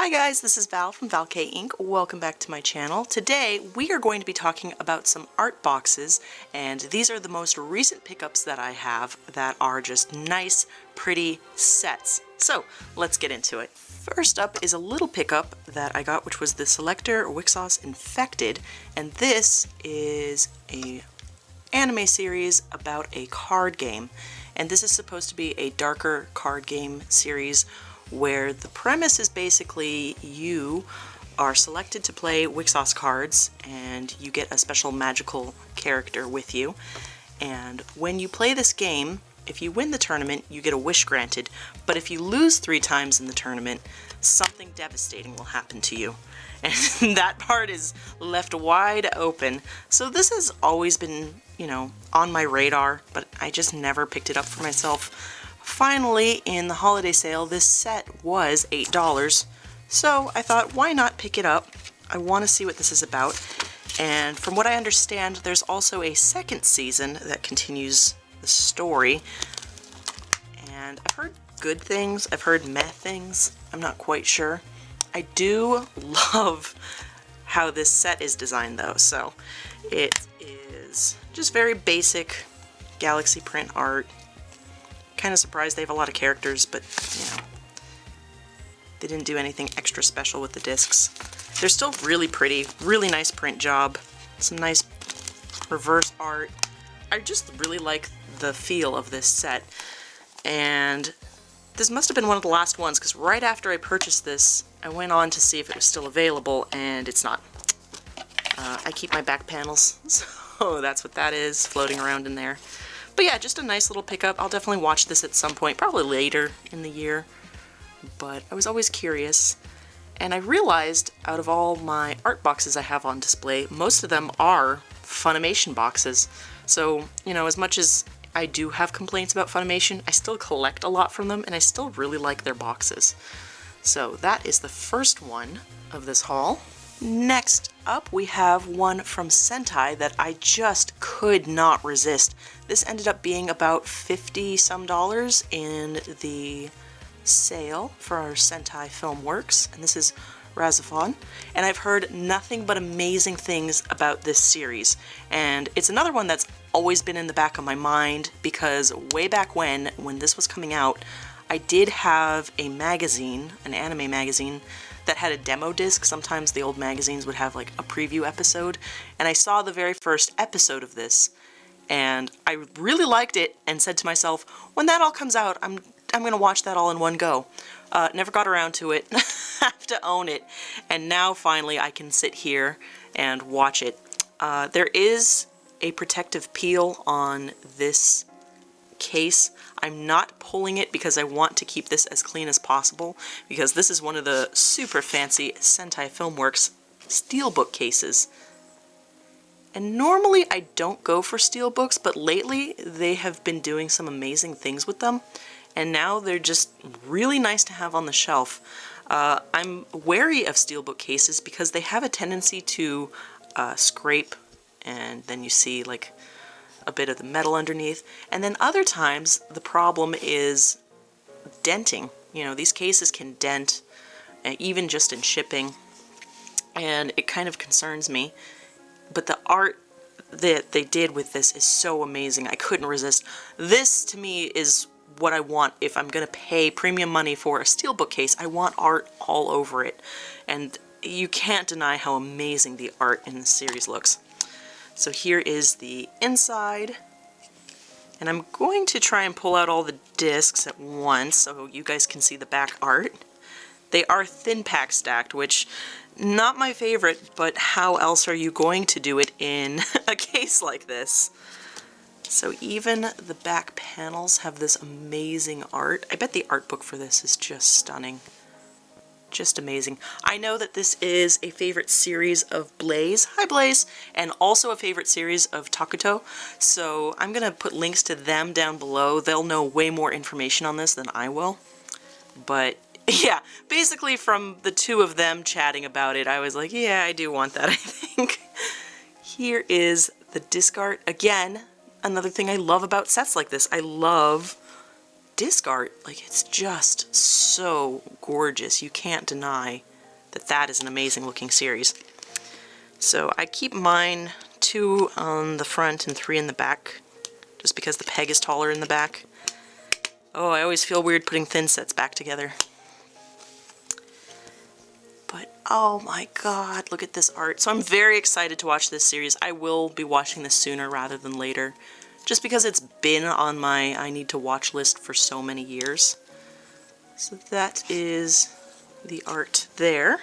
Hi guys, this is Val from valkayink. Welcome back to my channel. Today we are going to be talking about some art boxes, and these are the most recent pickups that I have that are just nice, pretty sets. So let's get into it. First up is a little pickup that I got, which was the Selector Wixos Infected, and this is a anime series about a card game. And this is supposed to be a darker card game series where the premise is basically you are selected to play Wixos cards and you get a special magical character with you. And when you play this game, if you win the tournament, you get a wish granted. But if you lose 3 times in the tournament, something devastating will happen to you. And that part is left wide open. So this has always been, on my radar, but I just never picked it up for myself. Finally, in the holiday sale, this set was $8, so I thought, why not pick it up? I want to see what this is about, and from what I understand, there's also a second season that continues the story, and I've heard good things, I've heard meh things, I'm not quite sure. I do love how this set is designed though, so it is just very basic galaxy print art. Kind of surprised they have a lot of characters, but they didn't do anything extra special with the discs. They're still really pretty, really nice print job, some nice reverse art. I just really like the feel of this set, and this must have been one of the last ones, because right after I purchased this, I went on to see if it was still available, and it's not. I keep my back panels, so that's what that is, floating around in there. But yeah, just a nice little pickup. I'll definitely watch this at some point, probably later in the year. But I was always curious. And I realized out of all my art boxes I have on display, most of them are Funimation boxes. So, as much as I do have complaints about Funimation, I still collect a lot from them, and I still really like their boxes. So that is the first one of this haul. Next up, we have one from Sentai that I just could not resist. This ended up being about $50-some in the sale for our Sentai Filmworks, and this is Razofan. And I've heard nothing but amazing things about this series. And it's another one that's always been in the back of my mind, because way back when this was coming out, I did have a magazine, an anime magazine, that had a demo disc. Sometimes the old magazines would have like a preview episode, and I saw the very first episode of this, and I really liked it and said to myself, when that all comes out, I'm gonna watch that all in one go. Never got around to it. Have to own it, and now finally I can sit here and watch it. There is a protective peel on this case. I'm not pulling it because I want to keep this as clean as possible, because this is one of the super fancy Sentai Filmworks steelbook cases. And normally I don't go for steelbooks, but lately they have been doing some amazing things with them, and now they're just really nice to have on the shelf. I'm wary of steelbook cases because they have a tendency to scrape, and then you see like a bit of the metal underneath, and then other times the problem is denting. These cases can dent, even just in shipping, and it kind of concerns me. But the art that they did with this is so amazing. I couldn't resist. This, to me, is what I want if I'm gonna pay premium money for a steelbook case. I want art all over it, and you can't deny how amazing the art in this series looks. So here is the inside, and I'm going to try and pull out all the discs at once so you guys can see the back art. They are thin pack stacked, which, not my favorite, but how else are you going to do it in a case like this? So even the back panels have this amazing art. I bet the art book for this is just stunning. Just amazing. I know that this is a favorite series of Blaze, hi Blaze, and also a favorite series of Takuto, so I'm gonna put links to them down below. They'll know way more information on this than I will. But yeah, basically from the two of them chatting about it, I was like, yeah, I do want that, I think. Here is the disc art. Again, another thing I love about sets like this. I love disc art, like, it's just so gorgeous. You can't deny that that is an amazing looking series. So I keep mine 2 on the front and 3 in the back, just because the peg is taller in the back. Oh, I always feel weird putting thin sets back together. But oh my god, look at this art. So I'm very excited to watch this series. I will be watching this sooner rather than later, just because it's been on my I need to watch list for so many years. So that is the art there.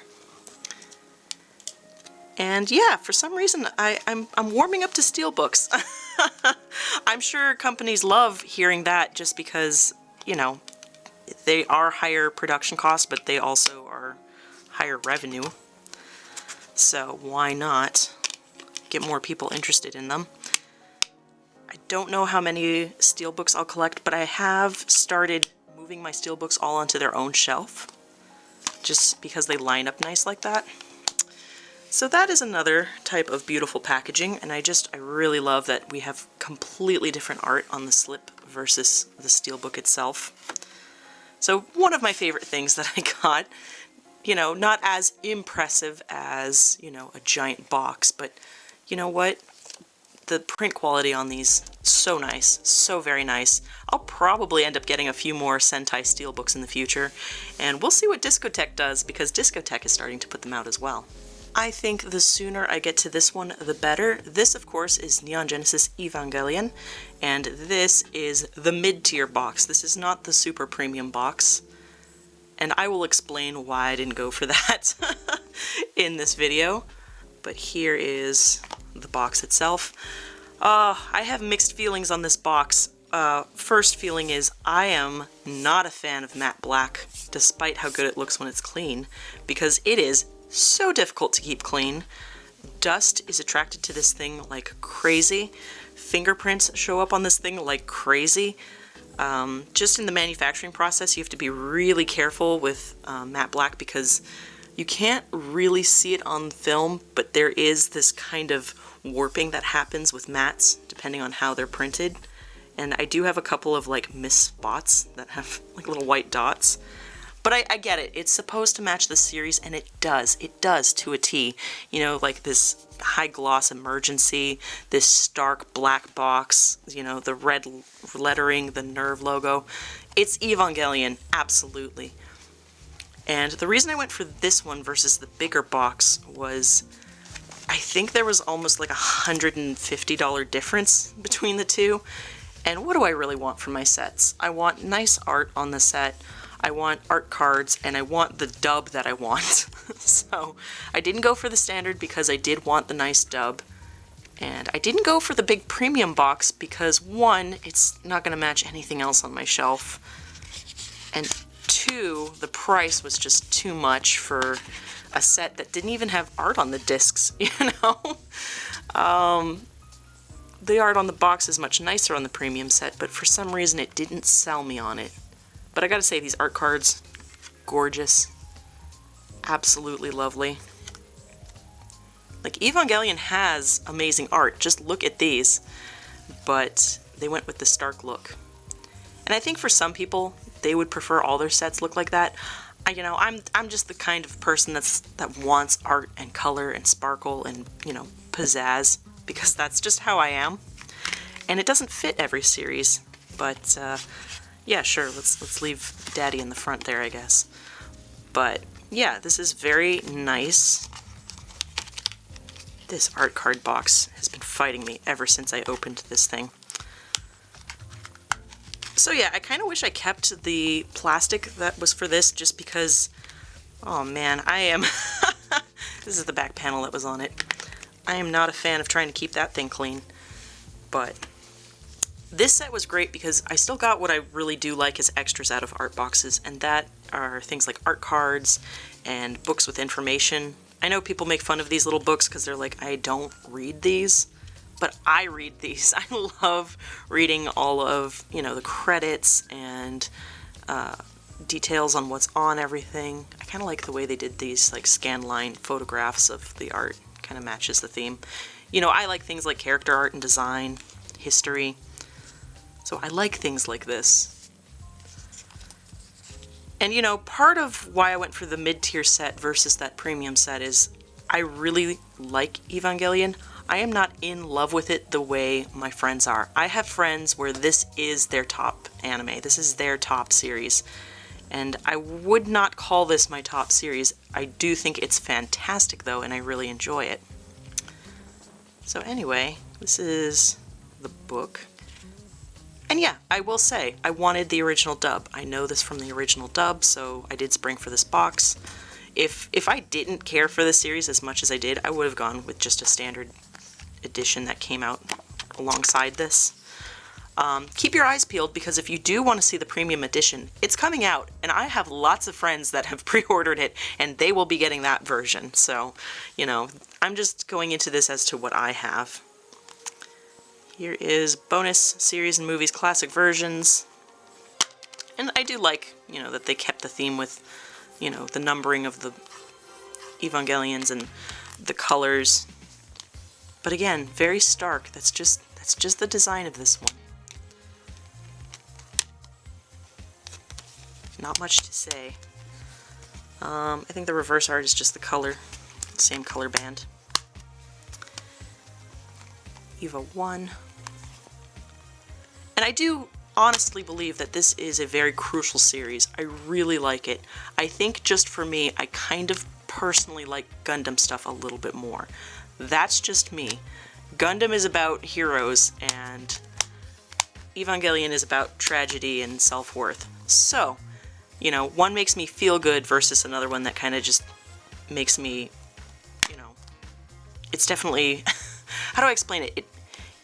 And yeah, for some reason I'm warming up to steelbooks. I'm sure companies love hearing that, just because, you know, they are higher production costs, but they also are higher revenue. So why not get more people interested in them? I don't know how many steelbooks I'll collect, but I have started moving my steelbooks all onto their own shelf, just because they line up nice like that. So that is another type of beautiful packaging, and I really love that we have completely different art on the slip versus the steelbook itself. So one of my favorite things that I got, you know, not as impressive as, you know, a giant box, but you know what? The print quality on these, so nice, so very nice. I'll probably end up getting a few more Sentai steelbooks in the future, and we'll see what Discotek does, because Discotek is starting to put them out as well. I think the sooner I get to this one, the better. This, of course, is Neon Genesis Evangelion, and this is the mid-tier box. This is not the super premium box, and I will explain why I didn't go for that in this video. But here is the box itself. I have mixed feelings on this box. First feeling is I am not a fan of matte black, despite how good it looks when it's clean, because it is so difficult to keep clean. Dust is attracted to this thing like crazy. Fingerprints show up on this thing like crazy. Just in the manufacturing process, you have to be really careful with matte black, because you can't really see it on film, but there is this kind of warping that happens with mattes depending on how they're printed. And I do have a couple of like missed spots that have like little white dots. But I get it. It's supposed to match the series, and it does. It does to a T. You know, like this high gloss emergency, this stark black box, you know, the red lettering, the Nerve logo. It's Evangelion, absolutely. And the reason I went for this one versus the bigger box was I think there was almost like $150 difference between the two. And what do I really want from my sets? I want nice art on the set. I want art cards, and I want the dub that I want. So I didn't go for the standard because I did want the nice dub. And I didn't go for the big premium box because, one, it's not going to match anything else on my shelf. And two, the price was just too much for a set that didn't even have art on the discs, you know? The art on the box is much nicer on the premium set, but for some reason it didn't sell me on it. But I gotta say, these art cards, gorgeous. Absolutely lovely. Like, Evangelion has amazing art, just look at these. But they went with the stark look. And I think for some people, they would prefer all their sets look like that. You know, I'm just the kind of person that wants art and color and sparkle and, you know, pizzazz, because that's just how I am. And it doesn't fit every series, but yeah, sure, let's leave Daddy in the front there, I guess. But yeah, this is very nice. This art card box has been fighting me ever since I opened this thing. So yeah, I kind of wish I kept the plastic that was for this, just because, oh man, I am, this is the back panel that was on it. I am not a fan of trying to keep that thing clean, but this set was great because I still got what I really do like as extras out of art boxes, and that are things like art cards and books with information. I know people make fun of these little books because they're like, I don't read these, but I read these. I love reading all of, you know, the credits and details on what's on everything. I kind of like the way they did these like scan line photographs of the art. Kind of matches the theme. You know, I like things like character art and design, history. So I like things like this. And you know, part of why I went for the mid-tier set versus that premium set is I really like Evangelion. I am not in love with it the way my friends are. I have friends where this is their top anime. This is their top series. And I would not call this my top series. I do think it's fantastic though, and I really enjoy it. So anyway, this is the book. And yeah, I will say, I wanted the original dub. I know this from the original dub, so I did spring for this box. If I didn't care for this series as much as I did, I would have gone with just a standard edition that came out alongside this. Keep your eyes peeled, because if you do want to see the premium edition, it's coming out, and I have lots of friends that have pre-ordered it, and they will be getting that version. So, you know, I'm just going into this as to what I have. Here is bonus series and movies classic versions. And I do like, you know, that they kept the theme with, you know, the numbering of the Evangelions and the colors. But again, very stark. That's just the design of this one. Not much to say. I think the reverse art is just the color, same color band. Eva 1. And I do honestly believe that this is a very crucial series. I really like it. I think just for me, I kind of personally like Gundam stuff a little bit more. That's just me. Gundam is about heroes, and Evangelion is about tragedy and self-worth. So, you know, one makes me feel good versus another one that kind of just makes me, you know, it's definitely, how do I explain it?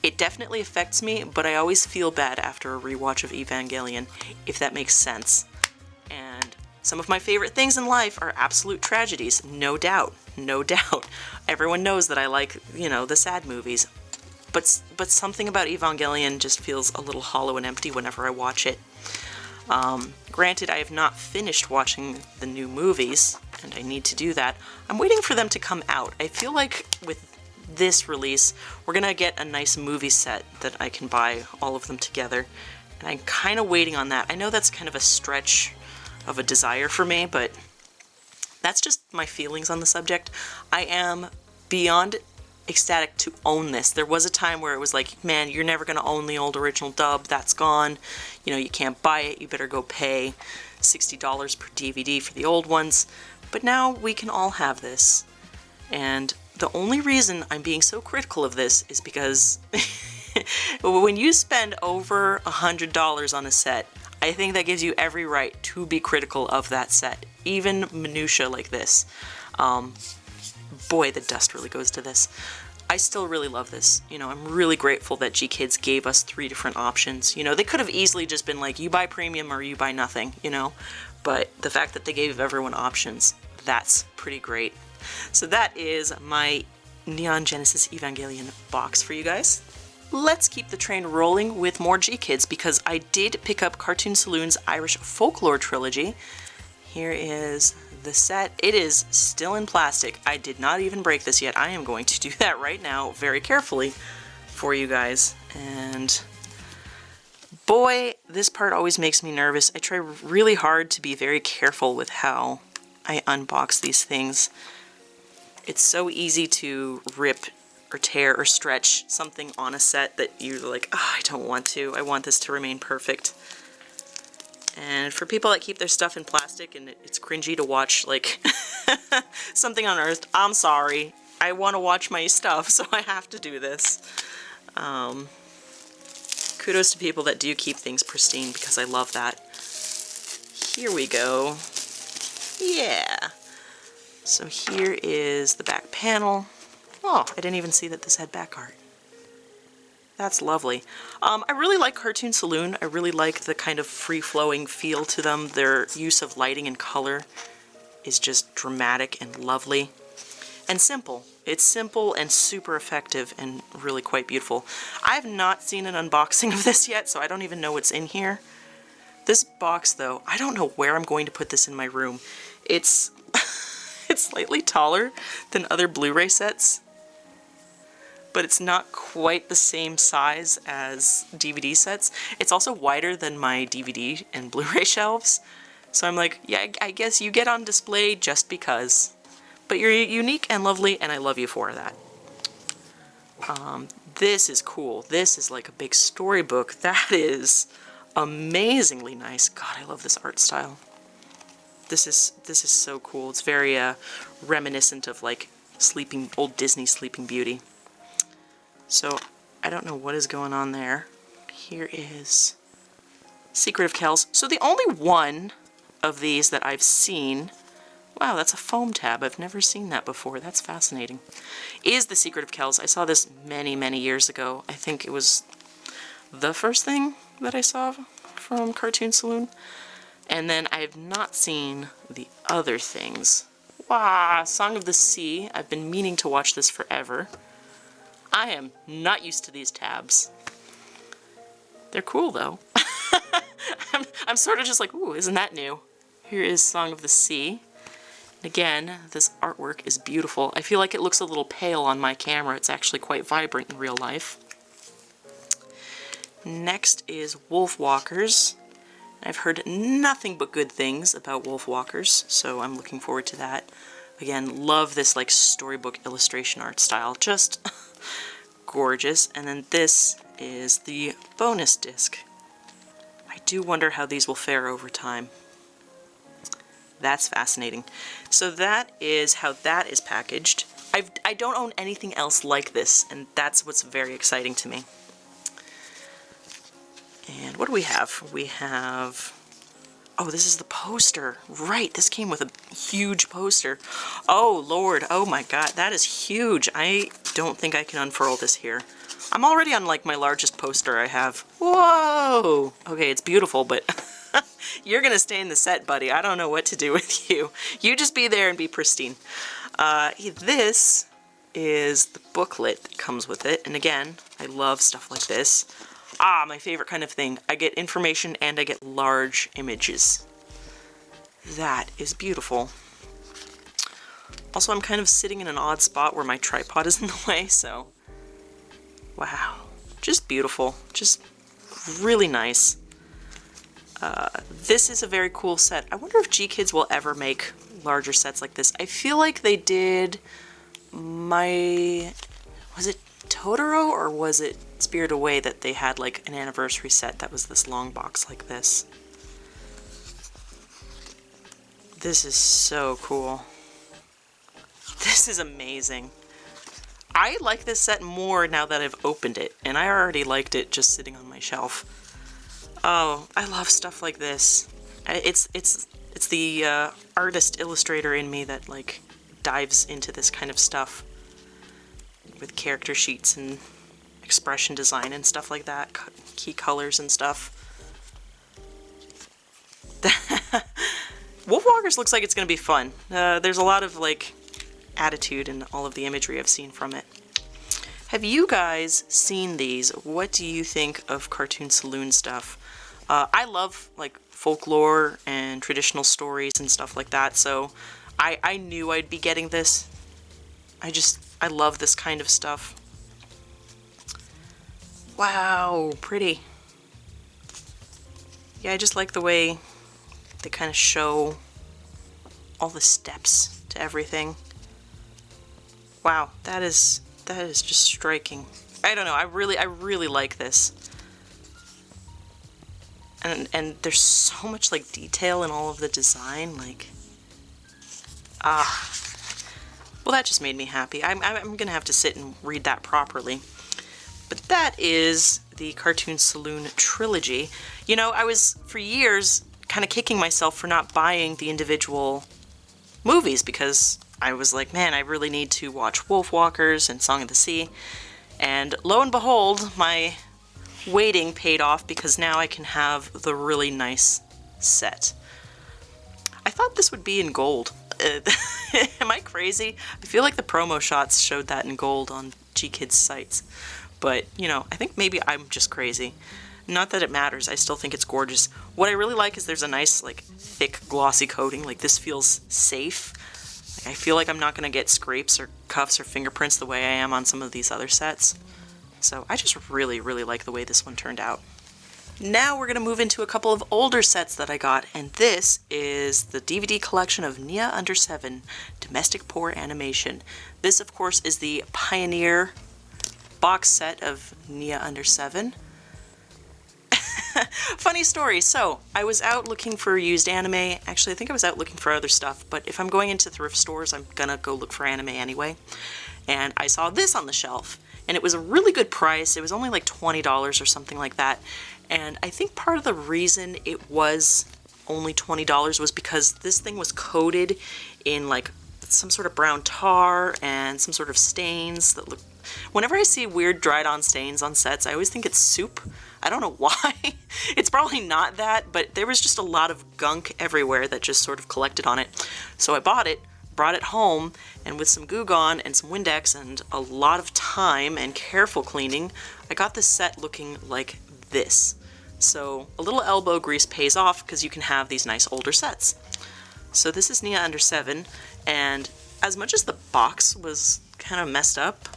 It definitely affects me, but I always feel bad after a rewatch of Evangelion, if that makes sense. And some of my favorite things in life are absolute tragedies, no doubt, no doubt. Everyone knows that I like, you know, the sad movies. But something about Evangelion just feels a little hollow and empty whenever I watch it. Granted, I have not finished watching the new movies, and I need to do that. I'm waiting for them to come out. I feel like with this release, we're gonna get a nice movie set that I can buy all of them together, and I'm kind of waiting on that. I know that's kind of a stretch of a desire for me, but that's just my feelings on the subject. I am beyond ecstatic to own this. There was a time where it was like, man, you're never gonna own the old original dub, that's gone, you know, you can't buy it, you better go pay $60 per DVD for the old ones. But now we can all have this, and the only reason I'm being so critical of this is because when you spend over $100 on a set, I think that gives you every right to be critical of that set, even minutia like this. Boy, the dust really goes to this. I still really love this. You know, I'm really grateful that G-Kids gave us 3 different options. You know, they could have easily just been like, you buy premium or you buy nothing, you know? But the fact that they gave everyone options, that's pretty great. So that is my Neon Genesis Evangelion box for you guys. Let's keep the train rolling with more G-Kids, because I did pick up Cartoon Saloon's Irish Folklore Trilogy. Here is the set. It is still in plastic. I did not even break this yet. I am going to do that right now very carefully for you guys. And boy, this part always makes me nervous. I try really hard to be very careful with how I unbox these things. It's so easy to rip or tear or stretch something on a set that you're like, oh, I don't want to. I want this to remain perfect. And for people that keep their stuff in plastic and it's cringy to watch, like, something unearthed, I'm sorry. I want to watch my stuff, so I have to do this. Kudos to people that do keep things pristine, because I love that. Here we go. Yeah. So here is the back panel. Oh, I didn't even see that this had back art. That's lovely. I really like Cartoon Saloon. I really like the kind of free-flowing feel to them. Their use of lighting and color is just dramatic and lovely. And simple. It's simple and super effective and really quite beautiful. I have not seen an unboxing of this yet, so I don't even know what's in here. This box, though, I don't know where I'm going to put this in my room. It's it's slightly taller than other Blu-ray sets, but it's not quite the same size as DVD sets. It's also wider than my DVD and Blu-ray shelves, So I'm like, yeah, I guess you get on display just because. But you're unique and lovely, and I love you for that. This is cool. This is like a big storybook. That is amazingly nice. God, I love this art style. This is so cool. It's very reminiscent of like old Disney Sleeping Beauty. So I don't know what is going on there. Here is Secret of Kells. So the only one of these that I've seen, wow, that's a foam tab. I've never seen that before. That's fascinating. Is The Secret of Kells. I saw this many, many years ago. I think it was the first thing that I saw from Cartoon Saloon. And then I have not seen the other things. Wow, Song of the Sea. I've been meaning to watch this forever. I am not used to these tabs. They're cool, though. I'm sort of just like, ooh, isn't that new? Here is Song of the Sea. And again, this artwork is beautiful. I feel like it looks a little pale on my camera. It's actually quite vibrant in real life. Next is Wolf Walkers. I've heard nothing but good things about Wolf Walkers, so I'm looking forward to that. Again, love this like storybook illustration art style. Just gorgeous. And then this is the bonus disc. I do wonder how these will fare over time. That's fascinating. So that is how that is packaged. I don't own anything else like this, and that's what's very exciting to me. And what do we have? We have... Oh, this is the poster. Right, this came with a huge poster. Oh, Lord. Oh, my God. That is huge. I don't think I can unfurl this here. I'm already on, like, my largest poster I have. Whoa! Okay, it's beautiful, but you're gonna stay in the set, buddy. I don't know what to do with you. You just be there and be pristine. This is the booklet that comes with it. And again, I love stuff like this. Ah, my favorite kind of thing. I get information and I get large images. That is beautiful. Also, I'm kind of sitting in an odd spot where my tripod is in the way, so... Wow. Just beautiful. Just really nice. This is a very cool set. I wonder if G-Kids will ever make larger sets like this. I feel like they did was it Totoro or was it Spirit Away that they had like an anniversary set that was this long box like this. This is so cool. This is amazing. I like this set more now that I've opened it, and I already liked it just sitting on my shelf. Oh, I love stuff like this. It's the artist illustrator in me that like dives into this kind of stuff with character sheets and expression design and stuff like that, key colors and stuff. Wolfwalkers looks like it's gonna be fun. There's a lot of like attitude in all of the imagery I've seen from it. Have you guys seen these? What do you think of Cartoon Saloon stuff? I love like folklore and traditional stories and stuff like that, so I knew I'd be getting this. I love this kind of stuff. Wow, pretty. Yeah, I just like the way they kind of show all the steps to everything. Wow, that is just striking. I don't know, I really like this. And there's so much like detail in all of the design, like, well, that just made me happy. I'm gonna have to sit and read that properly. But that is the Cartoon Saloon trilogy. You know, I was for years kind of kicking myself for not buying the individual movies because I was like, man, I really need to watch Wolfwalkers and Song of the Sea. And lo and behold, my waiting paid off because now I can have the really nice set. I thought this would be in gold. Am I crazy? I feel like the promo shots showed that in gold on G-Kids sites. But, you know, I think maybe I'm just crazy. Not that it matters, I still think it's gorgeous. What I really like is there's a nice, like, thick, glossy coating. Like, this feels safe. Like, I feel like I'm not going to get scrapes or cuffs or fingerprints the way I am on some of these other sets. So I just really like the way this one turned out. Now we're going to move into a couple of older sets that I got, and this is the DVD collection of Nya Under 7, Domestic Poor Animation. This, of course, is the Pioneer box set of Nya Under 7. Funny story, so I was out looking for used anime. Actually, I think I was out looking for other stuff, but if I'm going into thrift stores, I'm gonna go look for anime anyway. And I saw this on the shelf, and it was a really good price. It was only like $20 or something like that. And I think part of the reason it was only $20 was because this thing was coated in like some sort of brown tar and some sort of stains that look... Whenever I see weird dried on stains on sets, I always think it's soup. I don't know why. It's probably not that, but there was just a lot of gunk everywhere that just sort of collected on it. So I bought it, brought it home, and with some Goo Gone and some Windex and a lot of time and careful cleaning, I got this set looking like this. So a little elbow grease pays off because you can have these nice older sets. So this is Nya Under 7, and as much as the box was kind of messed up,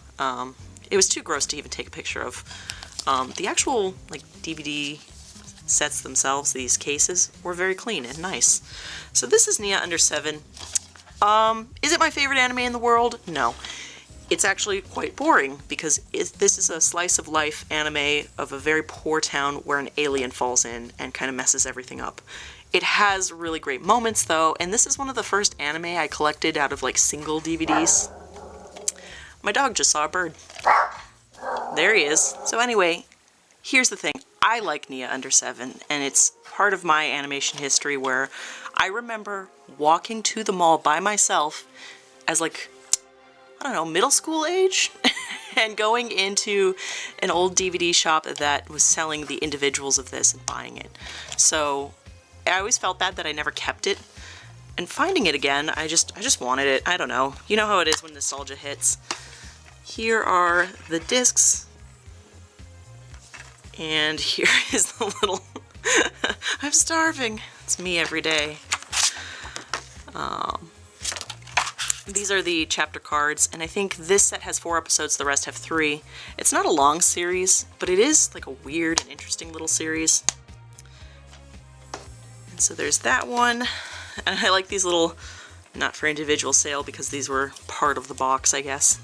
it was too gross to even take a picture of. The actual like DVD sets themselves, these cases, were very clean and nice. So this is Nya Under 7. Is it my favorite anime in the world? No. It's actually quite boring because this is a slice of life anime of a very poor town where an alien falls in and kind of messes everything up. It has really great moments though, and this is one of the first anime I collected out of like single DVDs. My dog just saw a bird. There he is. So anyway, here's the thing. I like Nya Under 7, and it's part of my animation history where I remember walking to the mall by myself as like, I don't know, middle school age, and going into an old DVD shop that was selling the individuals of this and buying it. So I always felt bad that I never kept it, and finding it again, I just wanted it. I don't know. You know how it is when nostalgia hits. Here are the discs, and here is the little... I'm starving. It's me every day. These are the chapter cards, and I think this set has 4 episodes, the rest have 3. It's not a long series, but it is like a weird and interesting little series. And so there's that one, and I like these little, not for individual sale, because these were part of the box, I guess.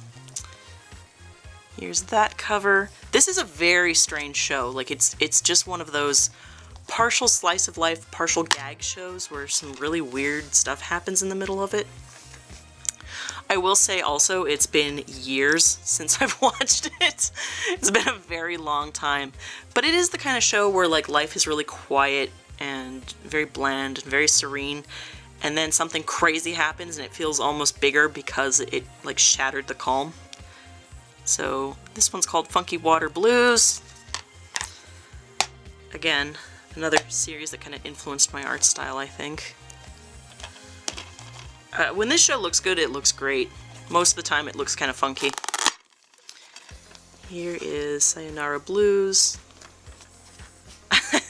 Here's that cover. This is a very strange show. Like it's just one of those partial slice of life, partial gag shows where some really weird stuff happens in the middle of it. I will say also it's been years since I've watched it. It's been a very long time. But it is the kind of show where like life is really quiet and very bland and very serene, and then something crazy happens and it feels almost bigger because it like shattered the calm. So this one's called Funky Water Blues. Again, another series that kind of influenced my art style, I think. When this show looks good, it looks great. Most of the time it looks kind of funky. Here is Sayonara Blues. I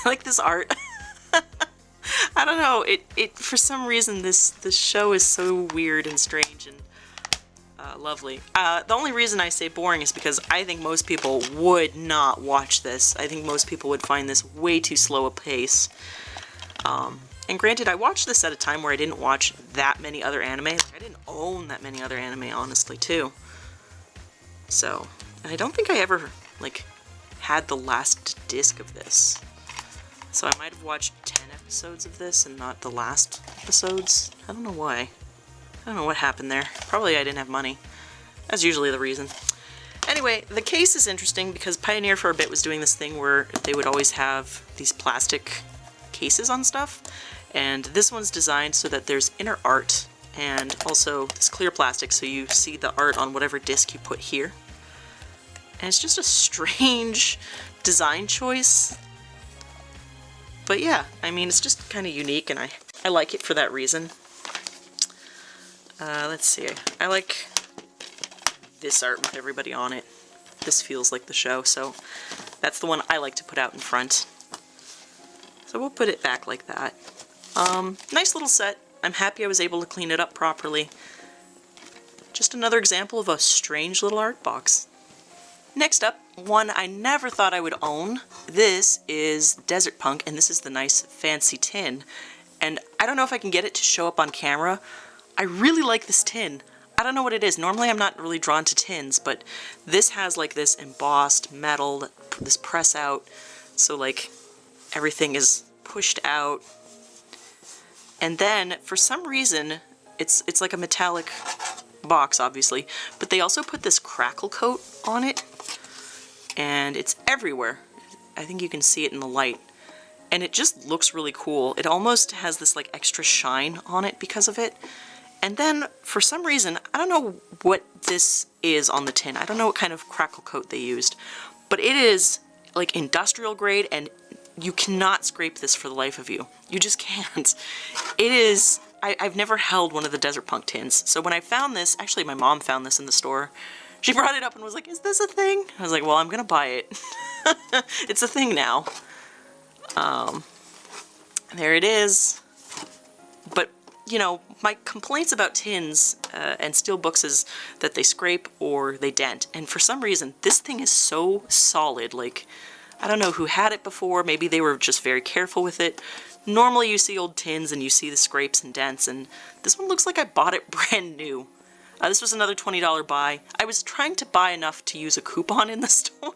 like this art. I don't know, it for some reason this show is so weird and strange and lovely. The only reason I say boring is because I think most people would not watch this. I think most people would find this way too slow a pace. And granted, I watched this at a time where I didn't watch that many other anime. Like, I didn't own that many other anime, honestly, too. So, and I don't think I ever, like, had the last disc of this. So I might have watched 10 episodes of this and not the last episodes. I don't know why. I don't know what happened there. Probably I didn't have money. That's usually the reason. Anyway, the case is interesting because Pioneer for a bit was doing this thing where they would always have these plastic cases on stuff. And this one's designed so that there's inner art and also this clear plastic so you see the art on whatever disc you put here. And it's just a strange design choice. But yeah, I mean, it's just kind of unique and I like it for that reason. Let's see, I like this art with everybody on it. This feels like the show, so that's the one I like to put out in front. So we'll put it back like that. Nice little set. I'm happy I was able to clean it up properly. Just another example of a strange little art box. Next up, one I never thought I would own. This is Desert Punk, and this is the nice fancy tin. And I don't know if I can get it to show up on camera. I really like this tin. I don't know what it is. Normally I'm not really drawn to tins, but this has like this embossed metal, this press out, so like everything is pushed out. And then for some reason, it's like a metallic box, obviously, but they also put this crackle coat on it, and it's everywhere. I think you can see it in the light. And it just looks really cool. It almost has this like extra shine on it because of it. And then, for some reason, I don't know what this is on the tin. I don't know what kind of crackle coat they used. But it is, like, industrial grade, and you cannot scrape this for the life of you. You just can't. It is... I've never held one of the Desert Punk tins. So when I found this... Actually, my mom found this in the store. She brought it up and was like, is this a thing? I was like, well, I'm gonna buy it. It's a thing now. There it is. But... you know, my complaints about tins and steel books is that they scrape or they dent. And for some reason, this thing is so solid. Like, I don't know who had it before. Maybe they were just very careful with it. Normally you see old tins and you see the scrapes and dents, and this one looks like I bought it brand new. This was another $20 buy. I was trying to buy enough to use a coupon in the store,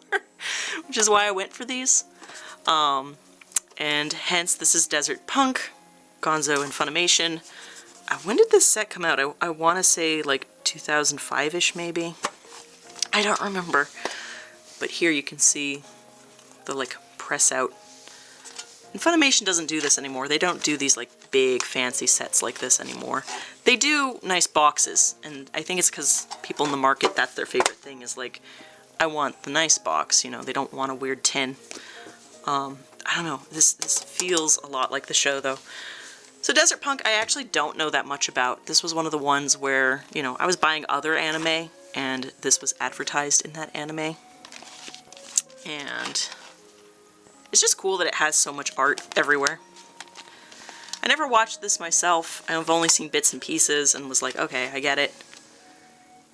which is why I went for these. And hence, this is Desert Punk, Gonzo, and Funimation. When did this set come out? I want to say like 2005-ish maybe. I don't remember. But here you can see the like press out. And Funimation doesn't do this anymore. They don't do these like big fancy sets like this anymore. They do nice boxes, and I think it's because people in the market, that's their favorite thing, is like, I want the nice box, you know, they don't want a weird tin. I don't know, this feels a lot like the show though. So Desert Punk, I actually don't know that much about. This was one of the ones where, you know, I was buying other anime, and this was advertised in that anime. And it's just cool that it has so much art everywhere. I never watched this myself. I've only seen bits and pieces and was like, okay, I get it.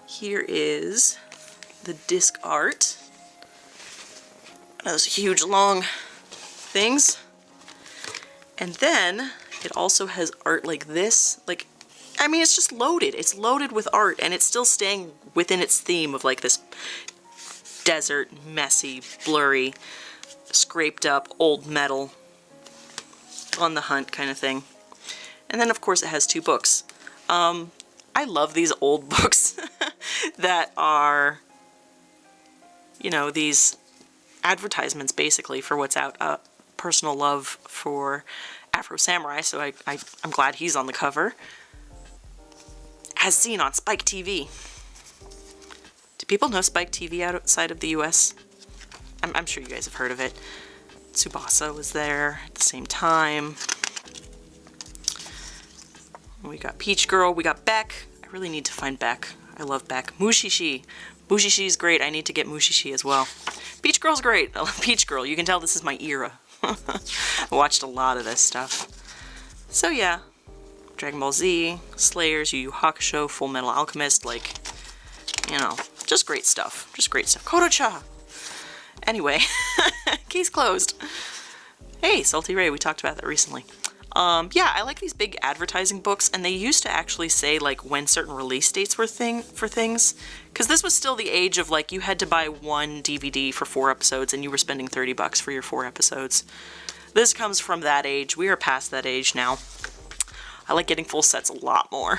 Here is the disc art. Those huge long things. And then it also has art like this. Like, I mean, it's just loaded. It's loaded with art, and it's still staying within its theme of like this desert, messy, blurry, scraped up old metal, on the hunt kind of thing. And then of course it has two books. I love these old books that are, you know, these advertisements basically for what's out. Personal love for Afro Samurai, so I'm glad he's on the cover. As seen on Spike TV. Do people know Spike TV outside of the US? I'm sure you guys have heard of it. Tsubasa was there at the same time. We got Peach Girl, we got Beck. I really need to find Beck. I love Beck. Mushishi. Mushishi's great. I need to get Mushishi as well. Peach Girl's great. I love Peach Girl. You can tell this is my era. I watched a lot of this stuff. So yeah. Dragon Ball Z, Slayers, Yu Yu Hakusho, Full Metal Alchemist, like, you know, just great stuff. Just great stuff. Koto-cha! Anyway, case closed. Hey, Salty Ray, we talked about that recently. Yeah, I like these big advertising books, and they used to actually say, like, when certain release dates were for things. Because this was still the age of, like, you had to buy one DVD for 4 episodes, and you were spending $30 for your 4 episodes. This comes from that age. We are past that age now. I like getting full sets a lot more.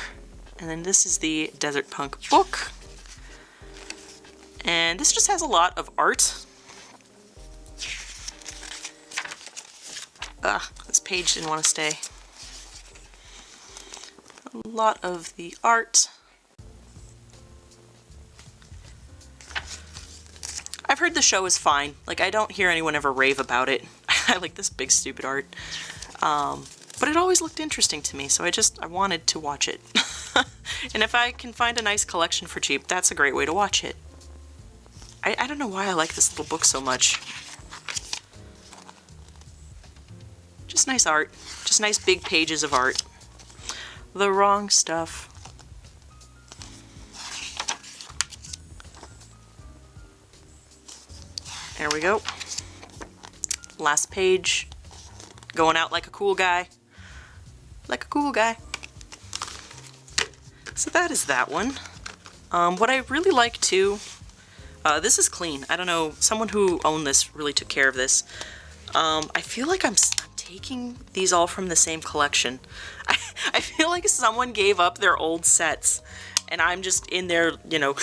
And then this is the Desert Punk book. And this just has a lot of art. Ugh, this page didn't want to stay. A lot of the art. I've heard the show is fine. Like, I don't hear anyone ever rave about it. I like this big stupid art. But it always looked interesting to me, so I wanted to watch it. And if I can find a nice collection for cheap, that's a great way to watch it. I don't know why I like this little book so much. Just nice art. Just nice big pages of art. The wrong stuff. There we go. Last page. Going out like a cool guy. Like a cool guy. So that is that one. What I really like too, this is clean. I don't know, someone who owned this really took care of this. I feel like I'm taking these all from the same collection. I feel like someone gave up their old sets and I'm just in there, you know,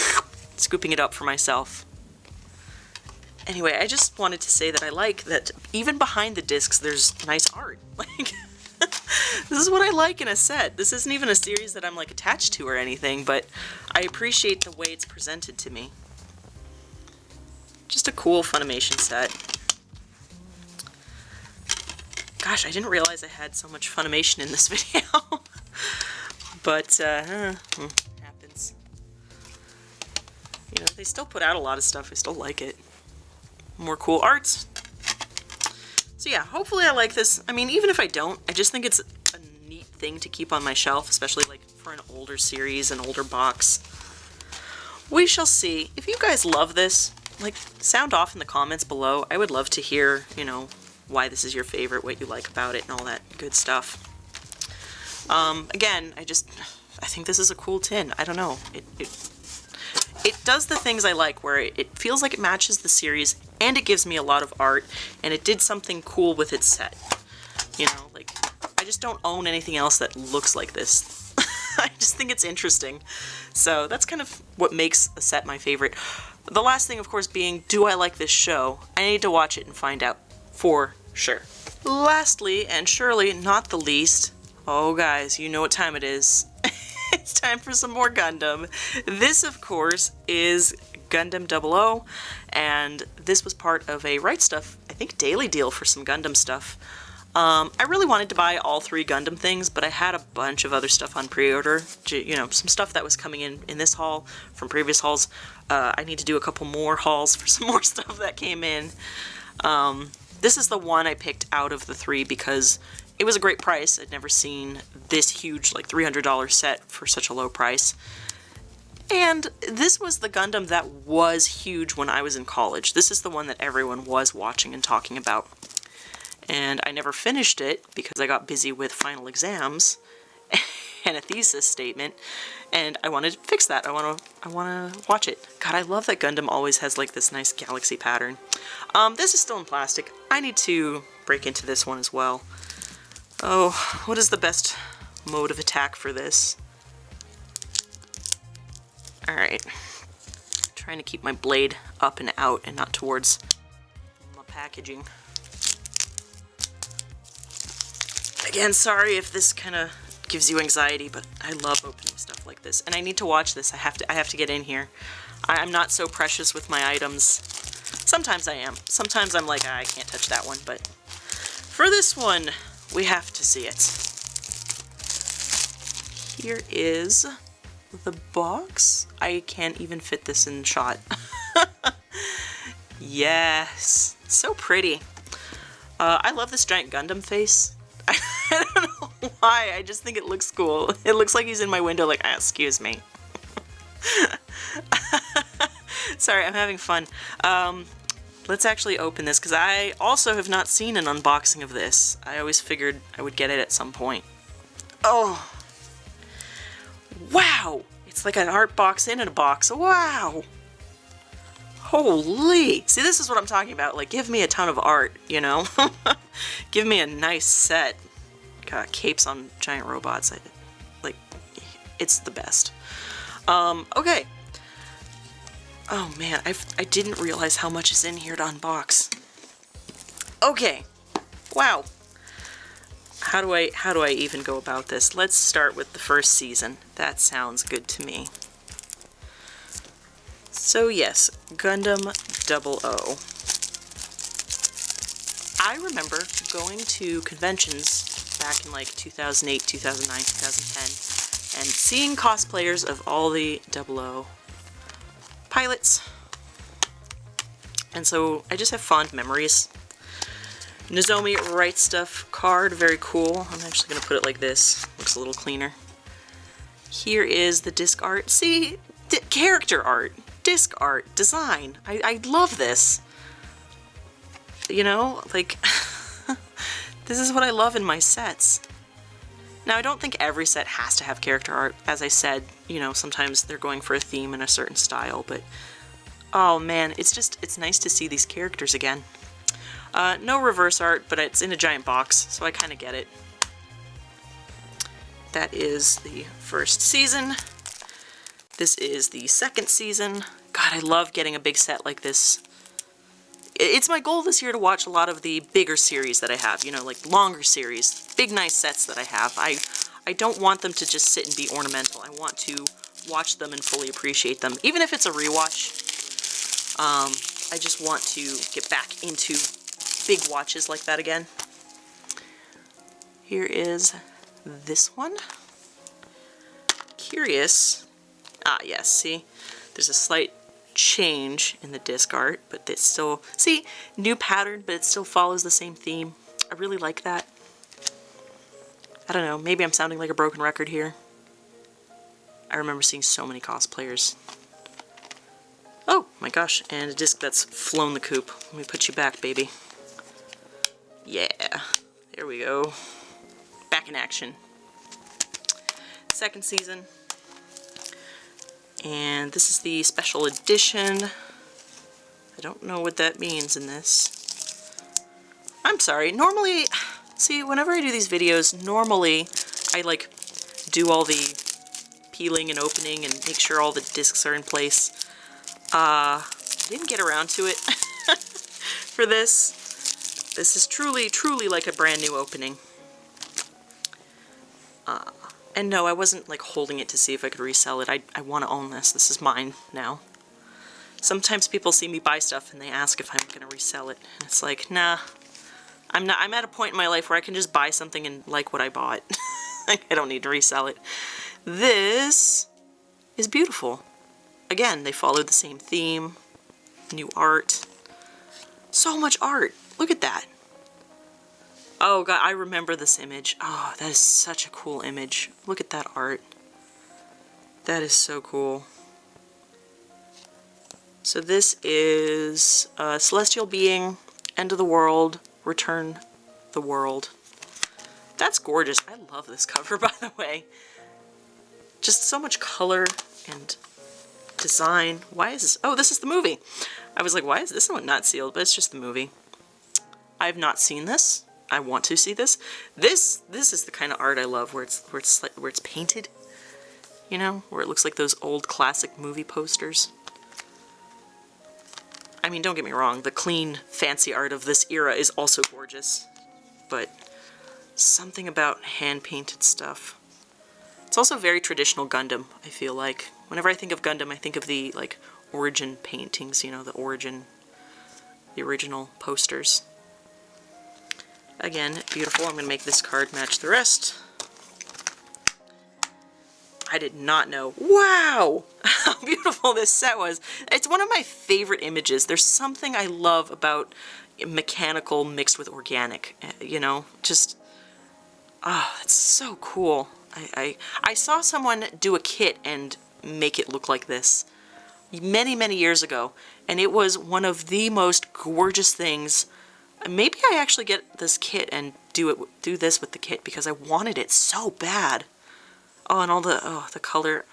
scooping it up for myself. Anyway, I just wanted to say that I like that even behind the discs there's nice art. Like, this is what I like in a set. This isn't even a series that I'm like attached to or anything, but I appreciate the way it's presented to me. Just a cool Funimation set. Gosh, I didn't realize I had so much Funimation in this video. But, happens. You know, they still put out a lot of stuff. I still like it. More cool arts. So yeah, hopefully I like this. I mean, even if I don't, I just think it's a neat thing to keep on my shelf, especially like for an older series, an older box. We shall see. If you guys love this, like, sound off in the comments below. I would love to hear, you know, why this is your favorite, what you like about it, and all that good stuff. Again, I think this is a cool tin. I don't know. It does the things I like, where it feels like it matches the series, and it gives me a lot of art, and it did something cool with its set. You know, like, I just don't own anything else that looks like this. I just think it's interesting. So that's kind of what makes a set my favorite. The last thing, of course, being, do I like this show? I need to watch it and find out for sure. Lastly, and surely not the least, oh guys, you know what time it is. It's time for some more Gundam. This, of course, is Gundam Double O, and this was part of a Right Stuff, I think, daily deal for some Gundam stuff. I really wanted to buy all 3 Gundam things, but I had a bunch of other stuff on pre-order. You know, some stuff that was coming in this haul from previous hauls. I need to do a couple more hauls for some more stuff that came in. This is the one I picked out of the 3 because it was a great price. I'd never seen this huge, like, $300 set for such a low price. And this was the Gundam that was huge when I was in college. This is the one that everyone was watching and talking about. And I never finished it because I got busy with final exams and a thesis statement, and I wanted to fix that. I want to watch it. God, I love that Gundam always has like this nice galaxy pattern. This is still in plastic. I need to break into this one as well. Oh, what is the best mode of attack for this? Alright. Trying to keep my blade up and out and not towards my packaging. Again, sorry if this kind of gives you anxiety, but I love opening stuff like this. And I need to watch this. I have to get in here. I'm not so precious with my items. Sometimes I am. Sometimes I'm like, I can't touch that one, but for this one, we have to see it. Here is the box. I can't even fit this in shot. Yes, so pretty. I love this giant Gundam face. I don't know why, I just think it looks cool. It looks like he's in my window like, excuse me. Sorry, I'm having fun. Let's actually open this, because I also have not seen an unboxing of this. I always figured I would get it at some point. Oh! Wow! It's like an art box in a box. Wow! Holy! See, this is what I'm talking about. Like, give me a ton of art, you know? Give me a nice set. Got capes on giant robots. Like, it's the best. Okay. Oh man, I didn't realize how much is in here to unbox. Okay. Wow. How do I even go about this? Let's start with the first season. That sounds good to me. So yes, Gundam Double O. I remember going to conventions back in like 2008, 2009, 2010, and seeing cosplayers of all the Double O pilots. And so I just have fond memories. Nozomi Right Stuff card, very cool. I'm actually going to put it like this. Looks a little cleaner. Here is the disc art. See, character art, disc art, design. I love this. You know, like, this is what I love in my sets. Now, I don't think every set has to have character art. As I said, you know, sometimes they're going for a theme and a certain style, but oh man, it's nice to see these characters again. No reverse art, but it's in a giant box, so I kind of get it. That is the first season. This is the second season. God, I love getting a big set like this. It's my goal this year to watch a lot of the bigger series that I have, you know, like longer series, big nice sets that I have. I don't want them to just sit and be ornamental. I want to watch them and fully appreciate them, even if it's a rewatch. I just want to get back into big watches like that again. Here is this one. Curious. Ah, yes, see? There's a slight change in the disc art, but it's still, see, new pattern, but it still follows the same theme. I really like that. I don't know, maybe I'm sounding like a broken record here. I remember seeing so many cosplayers. Oh my gosh, and a disc that's flown the coop. Let me put you back, baby. Yeah, there we go. Back in action. Second season. And this is the special edition. I don't know what that means in this. I'm sorry, normally, see, whenever I do these videos, normally I like do all the peeling and opening and make sure all the discs are in place. I didn't get around to it for this. This is truly, truly like a brand new opening. And no, I wasn't like holding it to see if I could resell it. I want to own this. This is mine now. Sometimes people see me buy stuff and they ask if I'm going to resell it. And it's like, nah, I'm not. I'm at a point in my life where I can just buy something and like what I bought. I don't need to resell it. This is beautiful. Again, they followed the same theme. New art. So much art. Look at that. Oh god, I remember this image. Oh, that is such a cool image. Look at that art. That is so cool. So this is Celestial Being, End of the World, Return the World. That's gorgeous. I love this cover, by the way. Just so much color and design. Why is this? Oh, this is the movie. I was like, why is this one not sealed? But it's just the movie. I've not seen this. I want to see this. This is the kind of art I love, where it's painted, you know, where it looks like those old classic movie posters. I mean, don't get me wrong, the clean, fancy art of this era is also gorgeous, but something about hand-painted stuff. It's also very traditional Gundam, I feel like. Whenever I think of Gundam, I think of the, like, origin paintings, you know, the original posters. Again, beautiful. I'm going to make this card match the rest. I did not know. Wow! How beautiful this set was. It's one of my favorite images. There's something I love about mechanical mixed with organic, you know? Just, oh, it's so cool. I saw someone do a kit and make it look like this many, many years ago, and it was one of the most gorgeous things. Maybe I actually get this kit and do this with the kit because I wanted it so bad. Oh, and all the color.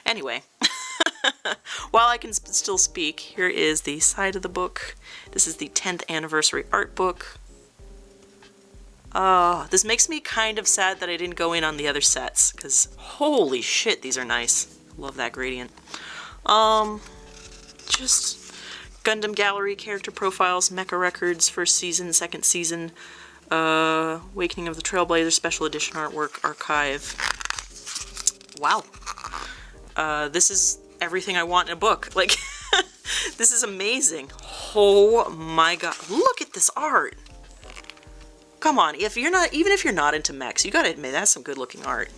Anyway, while I can still speak, here is the side of the book. This is the 10th anniversary art book. This makes me kind of sad that I didn't go in on the other sets, because holy shit, these are nice. Love that gradient. Just Gundam Gallery character profiles, Mecha Records, first season, second season, Awakening of the Trailblazer, special edition artwork, archive. Wow. This is everything I want in a book. Like, this is amazing. Oh my god. Look at this art. Come on, even if you're not into mechs, you gotta admit that's some good looking art.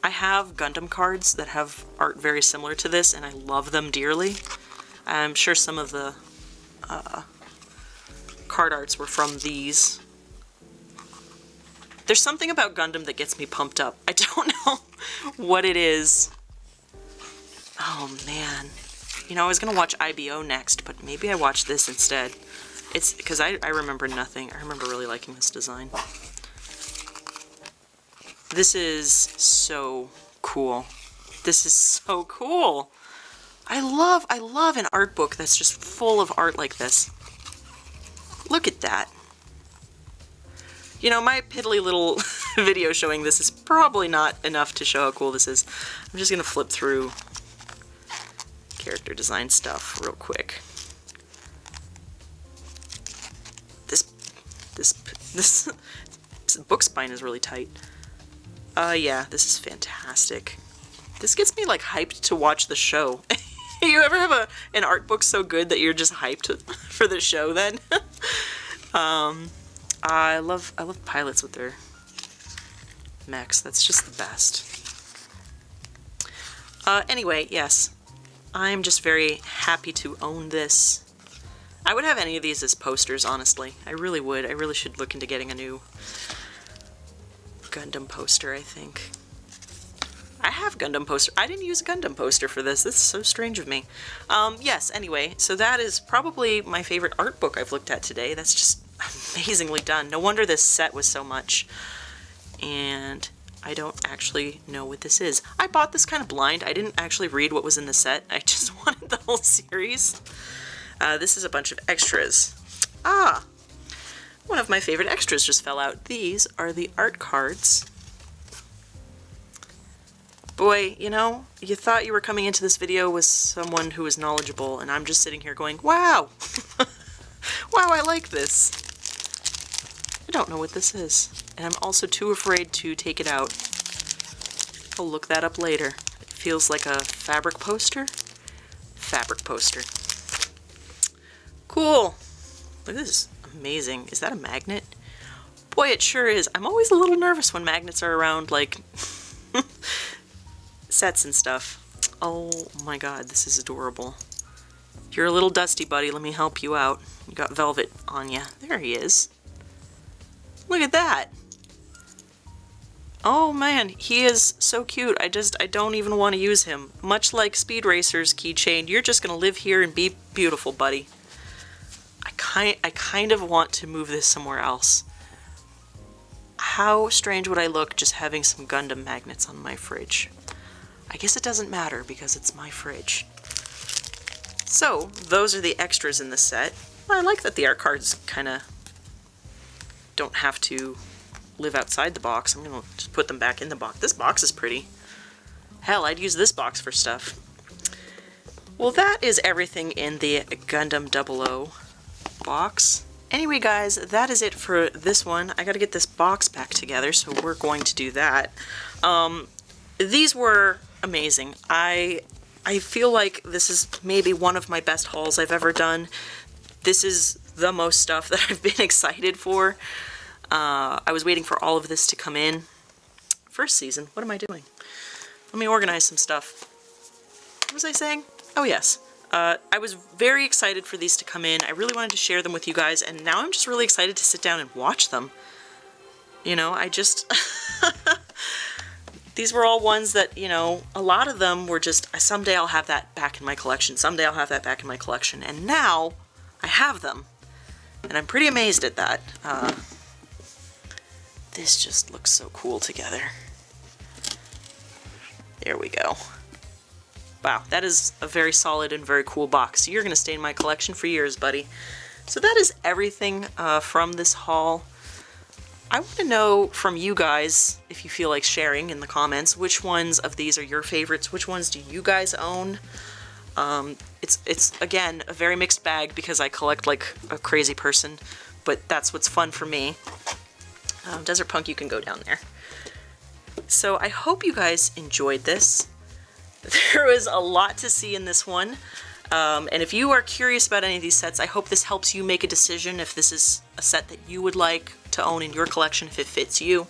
I have Gundam cards that have art very similar to this, and I love them dearly. I'm sure some of the card arts were from these. There's something about Gundam that gets me pumped up. I don't know what it is. Oh man. You know, I was gonna watch IBO next, but maybe I watch this instead. It's because I remember nothing. I remember really liking this design. This is so cool. This is so cool. I love an art book that's just full of art like this. Look at that. You know, my piddly little video showing this is probably not enough to show how cool this is. I'm just gonna flip through character design stuff real quick. This book spine is really tight. Yeah, this is fantastic. This gets me like hyped to watch the show. You ever have an art book so good that you're just hyped for the show then? I love pilots with their mechs. That's just the best. Anyway, yes. I'm just very happy to own this. I would have any of these as posters, honestly. I really would. I really should look into getting a new Gundam poster, I think. I have Gundam poster. I didn't use a Gundam poster for this. This is so strange of me. Yes, anyway, so that is probably my favorite art book I've looked at today. That's just amazingly done. No wonder this set was so much. And I don't actually know what this is. I bought this kind of blind. I didn't actually read what was in the set. I just wanted the whole series. This is a bunch of extras. Ah! One of my favorite extras just fell out. These are the art cards. Boy, you know, you thought you were coming into this video with someone who is knowledgeable, and I'm just sitting here going, wow! Wow, I like this. I don't know what this is, and I'm also too afraid to take it out. I'll look that up later. It feels like a fabric poster. Fabric poster. Cool. Look at this. Amazing. Is that a magnet? Boy, it sure is. I'm always a little nervous when magnets are around, like, sets and stuff. Oh my god, this is adorable. You're a little dusty, buddy. Let me help you out. You got velvet on you. There he is. Look at that. Oh man, he is so cute. I don't even want to use him. Much like Speed Racer's keychain, you're just gonna live here and be beautiful, buddy. I kind of want to move this somewhere else. How strange would I look just having some Gundam magnets on my fridge? I guess it doesn't matter because it's my fridge. So, those are the extras in the set. I like that the art cards kind of don't have to live outside the box. I'm going to just put them back in the box. This box is pretty. Hell, I'd use this box for stuff. Well, that is everything in the Gundam Double O box. Anyway, guys, that is it for this one. I gotta get this box back together, so we're going to do that. These were amazing. I feel like this is maybe one of my best hauls I've ever done. This is the most stuff that I've been excited for. I was waiting for all of this to come in. First season, what am I doing? Let me organize some stuff. What was I saying? Oh yes. I was very excited for these to come in. I really wanted to share them with you guys, and now I'm just really excited to sit down and watch them. You know, I just... These were all ones that, you know, a lot of them were just, someday I'll have that back in my collection, someday I'll have that back in my collection, and now I have them. And I'm pretty amazed at that. This just looks so cool together. There we go. Wow, that is a very solid and very cool box. You're going to stay in my collection for years, buddy. So that is everything from this haul. I want to know from you guys, if you feel like sharing in the comments, which ones of these are your favorites? Which ones do you guys own? It's again, a very mixed bag because I collect like a crazy person, but that's what's fun for me. Desert Punk, you can go down there. So I hope you guys enjoyed this. There was a lot to see in this one, and if you are curious about any of these sets, I hope this helps you make a decision if this is a set that you would like to own in your collection, if it fits you.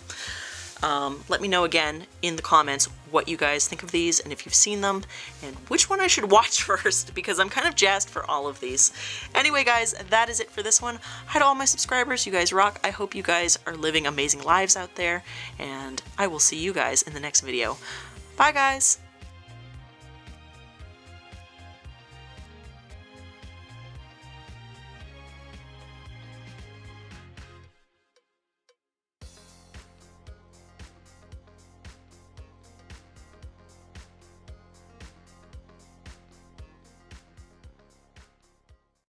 Let me know again in the comments what you guys think of these and if you've seen them and which one I should watch first, because I'm kind of jazzed for all of these. Anyway guys, that is it for this one. Hi to all my subscribers, you guys rock. I hope you guys are living amazing lives out there, and I will see you guys in the next video. Bye guys!